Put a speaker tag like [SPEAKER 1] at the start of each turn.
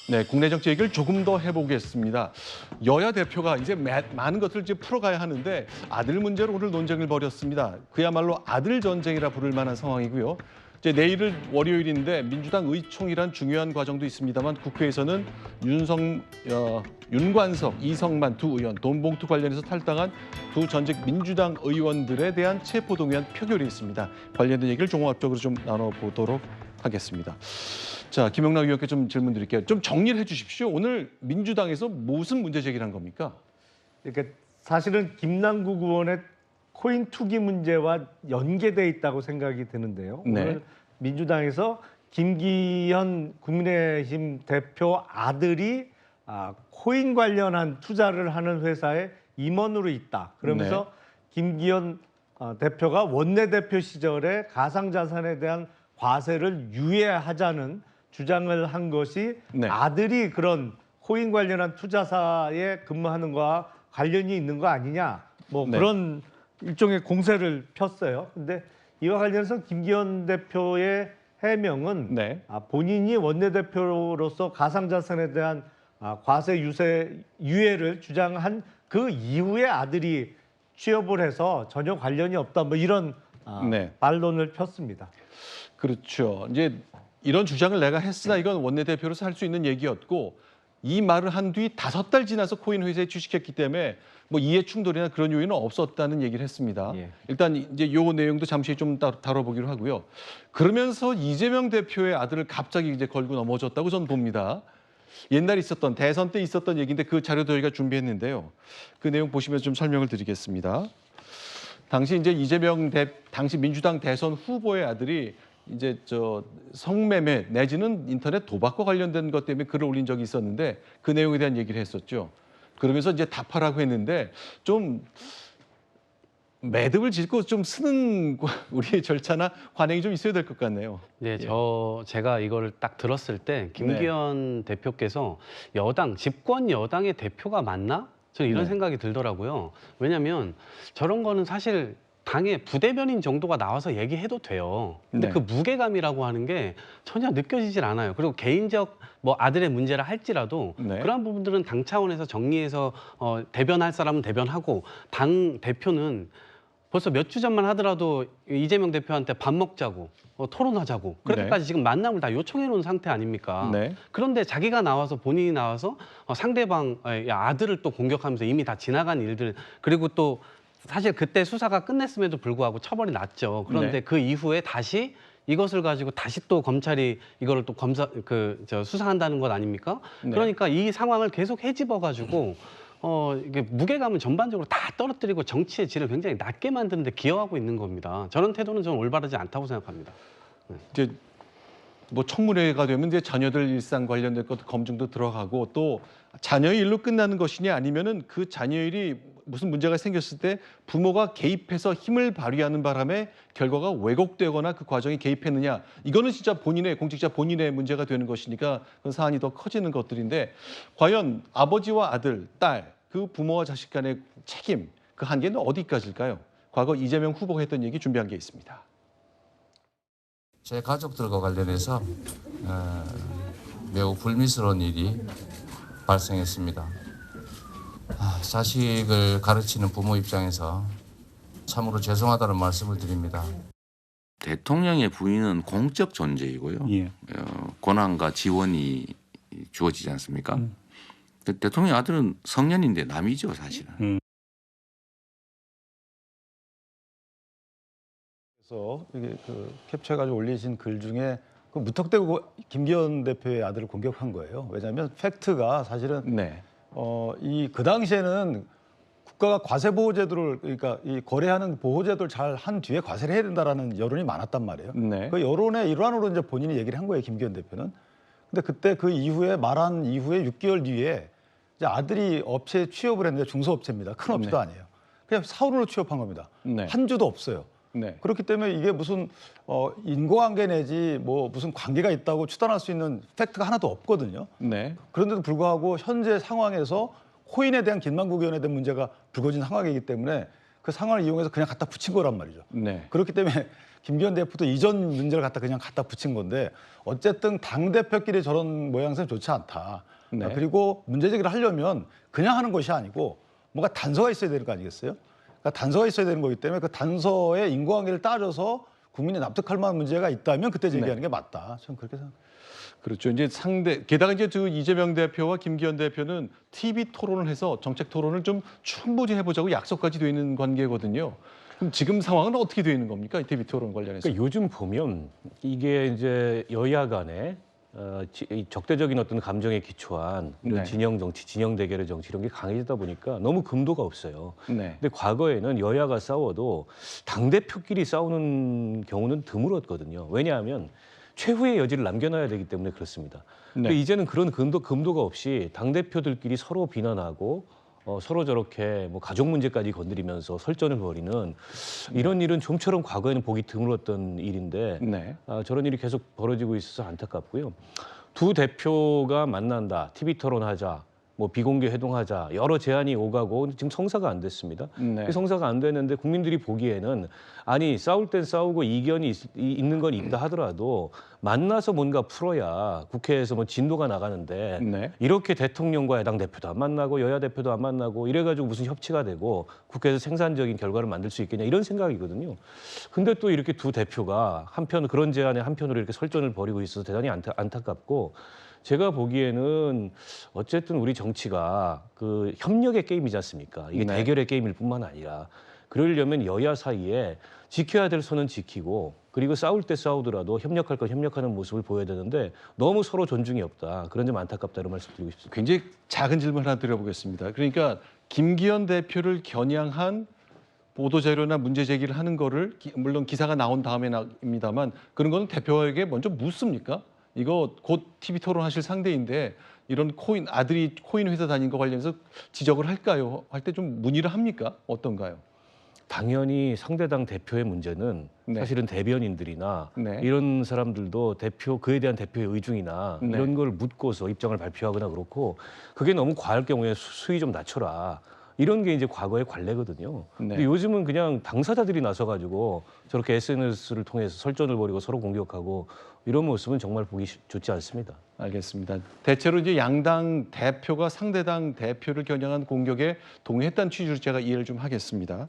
[SPEAKER 1] 네, 국내 정치 얘기를 조금 더 해보겠습니다. 여야 대표가 이제 많은 것들을 이제 풀어가야 하는데 아들 문제로 오늘 논쟁을 벌였습니다. 그야말로 아들 전쟁이라 부를 만한 상황이고요. 이제 내일은 월요일인데 민주당 의총이란 중요한 과정도 있습니다만 국회에서는 윤관석, 이성만 두 의원 돈봉투 관련해서 탈당한 두 전직 민주당 의원들에 대한 체포동의안 표결이 있습니다. 관련된 얘기를 종합적으로 좀 나눠보도록 하겠습니다. 자, 김영락 의원께 좀 질문 드릴게요. 좀 정리를 해주십시오. 오늘 민주당에서 무슨 문제 제기를 한 겁니까?
[SPEAKER 2] 그러니까 사실은 김남국 의원의 코인 투기 문제와 연계돼 있다고 생각이 드는데요.
[SPEAKER 1] 네.
[SPEAKER 2] 오늘 민주당에서 김기현 국민의힘 대표 아들이 코인 관련한 투자를 하는 회사에 임원으로 있다. 그러면서 김기현 대표가 원내대표 시절에 가상자산에 대한 과세를 유예하자는 주장을 한 것이 아들이 그런 코인 관련한 투자사에 근무하는 거와 관련이 있는 거 아니냐, 뭐 그런 일종의 공세를 폈어요. 근데 이와 관련해서 김기현 대표의 해명은 본인이 원내대표로서 가상자산에 대한 과세 유예를 주장한 그 이후에 아들이 취업을 해서 전혀 관련이 없다, 뭐 이런 반론을 폈습니다.
[SPEAKER 1] 그렇죠. 이제 이런 주장을 내가 했으나 이건 원내대표로서 할 수 있는 얘기였고, 이 말을 한 뒤 5달 지나서 코인 회사에 주식했기 때문에 뭐 이해 충돌이나 그런 요인은 없었다는 얘기를 했습니다. 일단 이제 요 내용도 잠시 좀 다뤄보기로 하고요. 그러면서 이재명 대표의 아들을 갑자기 이제 걸고 넘어졌다고 저는 봅니다. 옛날에 있었던 대선 때 있었던 얘기인데 그 자료도 저희가 준비했는데요. 그 내용 보시면서 좀 설명을 드리겠습니다. 당시 이제 당시 민주당 대선 후보의 아들이 이제 성매매 내지는 인터넷 도박과 관련된 것 때문에 글을 올린 적이 있었는데 그 내용에 대한 얘기를 했었죠. 그러면서 이제 답하라고 했는데 좀 매듭을 짓고 좀 쓰는 우리의 절차나 관행이 좀 있어야 될 것 같네요.
[SPEAKER 3] 네, 제가 이걸 딱 들었을 때 김기현 대표께서 집권 여당의 대표가 맞나? 저는 이런 생각이 들더라고요. 왜냐하면 저런 거는 사실 당의 부대변인 정도가 나와서 얘기해도 돼요. 근데 그 무게감이라고 하는 게 전혀 느껴지질 않아요. 그리고 개인적 뭐 아들의 문제라 할지라도 그런 부분들은 당 차원에서 정리해서 대변할 사람은 대변하고, 당 대표는 벌써 몇 주 전만 하더라도 이재명 대표한테 밥 먹자고 토론하자고 그렇게까지 지금 만남을 다 요청해 놓은 상태 아닙니까? 그런데 자기가 나와서 본인이 나와서 상대방 아들을 또 공격하면서 이미 다 지나간 일들, 그리고 또 사실 그때 수사가 끝냈음에도 불구하고 처벌이 났죠. 그런데 그 이후에 다시 이것을 가지고 다시 또 검찰이 이거를 또 수사한다는 것 아닙니까? 그러니까 이 상황을 계속 헤집어 가지고 이게 무게감은 전반적으로 다 떨어뜨리고 정치의 질을 굉장히 낮게 만드는 데 기여하고 있는 겁니다. 저런 태도는 저는 올바르지 않다고 생각합니다.
[SPEAKER 1] 이제 뭐 청문회가 되면 이제 자녀들 일상 관련된 것도 검증도 들어가고, 또 자녀의 일로 끝나는 것이냐 아니면은 그 자녀일이 무슨 문제가 생겼을 때 부모가 개입해서 힘을 발휘하는 바람에 결과가 왜곡되거나 그 과정에 개입했느냐, 이거는 진짜 공직자 본인의 문제가 되는 것이니까 그 사안이 더 커지는 것들인데, 과연 아버지와 아들, 딸, 그 부모와 자식 간의 책임, 그 한계는 어디까지일까요? 과거 이재명 후보가 했던 얘기 준비한 게 있습니다.
[SPEAKER 4] 제 가족들과 관련해서 매우 불미스러운 일이 발생했습니다. 자식을 가르치는 부모 입장에서 참으로 죄송하다는 말씀을 드립니다.
[SPEAKER 5] 대통령의 부인은 공적 존재이고요. 권한과 지원이 주어지지 않습니까? 대통령 아들은 성년인데 남이죠, 사실은.
[SPEAKER 6] 그래서 이게 캡처해가지고 올리신 글 중에 무턱대고 김기현 대표의 아들을 공격한 거예요. 왜냐하면 팩트가 사실은 그 당시에는 국가가 과세 보호 제도를, 그러니까 이 거래하는 보호 제도를 잘 한 뒤에 과세를 해야 된다라는 여론이 많았단 말이에요. 그 여론의 일환으로 이제 본인이 얘기를 한 거예요, 김기현 대표는. 근데 그때 그 이후에 말한 이후에 6개월 뒤에 이제 아들이 업체에 취업을 했는데 중소업체입니다. 큰 업체도 아니에요. 그냥 사원으로 취업한 겁니다. 한 주도 없어요. 그렇기 때문에 이게 무슨 인과관계 내지 뭐 무슨 관계가 있다고 추단할 수 있는 팩트가 하나도 없거든요. 그런데도 불구하고 현재 상황에서 코인에 대한 김남국 의원에 대한 문제가 불거진 상황이기 때문에 그 상황을 이용해서 그냥 갖다 붙인 거란 말이죠.
[SPEAKER 1] 네.
[SPEAKER 6] 그렇기 때문에 김기현 대표도 이전 문제를 그냥 갖다 붙인 건데 어쨌든 당 대표끼리 저런 모양새는 좋지 않다.
[SPEAKER 1] 네.
[SPEAKER 6] 그리고 문제 제기를 하려면 그냥 하는 것이 아니고 뭔가 단서가 있어야 되는 거 아니겠어요? 그러니까 단서가 있어야 되는 거기 때문에 그 단서의 인과관계를 따져서 국민이 납득할 만한 문제가 있다면 그때 제기하는 게 맞다. 저는 그렇게 생각합니다.
[SPEAKER 1] 그렇죠. 이제 게다가 이제 그 이재명 대표와 김기현 대표는 TV 토론을 해서 정책 토론을 좀 충분히 해보자고 약속까지 돼 있는 관계거든요. 그럼 지금 상황은 어떻게 돼 있는 겁니까? 이 TV 토론 관련해서.
[SPEAKER 7] 그러니까 요즘 보면 이게 이제 여야 간에 이 적대적인 어떤 감정에 기초한 이런
[SPEAKER 1] 네.
[SPEAKER 7] 진영 정치, 진영 대결의 정치 이런 게 강해지다 보니까 너무 금도가 없어요.
[SPEAKER 1] 네.
[SPEAKER 7] 근데 과거에는 여야가 싸워도 당 대표끼리 싸우는 경우는 드물었거든요. 왜냐하면 최후의 여지를 남겨놔야 되기 때문에 그렇습니다.
[SPEAKER 1] 네.
[SPEAKER 7] 근데 이제는 그런 금도가 없이 당 대표들끼리 서로 비난하고 서로 저렇게 뭐 가족 문제까지 건드리면서 설전을 벌이는 이런 일은 좀처럼 과거에는 보기 드물었던 일인데
[SPEAKER 1] 네.
[SPEAKER 7] 저런 일이 계속 벌어지고 있어서 안타깝고요. 두 대표가 만난다, TV 토론하자, 뭐 비공개 회동하자 여러 제안이 오가고 지금 성사가 안 됐습니다.
[SPEAKER 1] 네.
[SPEAKER 7] 성사가 안 됐는데 국민들이 보기에는 아니 싸울 땐 싸우고 이견이 있는 건 있다 하더라도 만나서 뭔가 풀어야 국회에서 뭐 진도가 나가는데
[SPEAKER 1] 네.
[SPEAKER 7] 이렇게 대통령과 야당 대표도 안 만나고 여야 대표도 안 만나고 이래가지고 무슨 협치가 되고 국회에서 생산적인 결과를 만들 수 있겠냐 이런 생각이거든요. 근데 또 이렇게 두 대표가 한편 그런 제안에 한편으로 이렇게 설전을 벌이고 있어서 대단히 안타깝고 제가 보기에는 어쨌든 우리 정치가 그 협력의 게임이지 않습니까? 이게
[SPEAKER 1] 네.
[SPEAKER 7] 대결의 게임일 뿐만 아니라 그러려면 여야 사이에 지켜야 될 선은 지키고 그리고 싸울 때 싸우더라도 협력할 건 협력하는 모습을 보여야 되는데 너무 서로 존중이 없다. 그런 점 안타깝다는 말씀 드리고 싶습니다.
[SPEAKER 1] 굉장히 작은 질문 하나 드려보겠습니다. 그러니까 김기현 대표를 겨냥한 보도 자료나 문제 제기를 하는 거를 물론 기사가 나온 다음에입니다만 그런 거는 대표에게 먼저 묻습니까? 이거 곧 TV 토론하실 상대인데 이런 아들이 코인 회사 다닌 거 관련해서 지적을 할까요? 할 때 좀 문의를 합니까? 어떤가요?
[SPEAKER 7] 당연히 상대당 대표의 문제는
[SPEAKER 1] 네.
[SPEAKER 7] 사실은 대변인들이나
[SPEAKER 1] 네.
[SPEAKER 7] 이런 사람들도 그에 대한 대표의 의중이나
[SPEAKER 1] 네.
[SPEAKER 7] 이런 걸 묻고서 입장을 발표하거나 그렇고 그게 너무 과할 경우에 수위 좀 낮춰라. 이런 게 이제 과거의 관례거든요.
[SPEAKER 1] 네.
[SPEAKER 7] 근데 요즘은 그냥 당사자들이 나서가지고 저렇게 SNS를 통해서 설전을 벌이고 서로 공격하고 이런 모습은 정말 보기 좋지 않습니다.
[SPEAKER 1] 알겠습니다. 대체로 이제 양당 대표가 상대당 대표를 겨냥한 공격에 동의했다는 취지로 제가 이해를 좀 하겠습니다.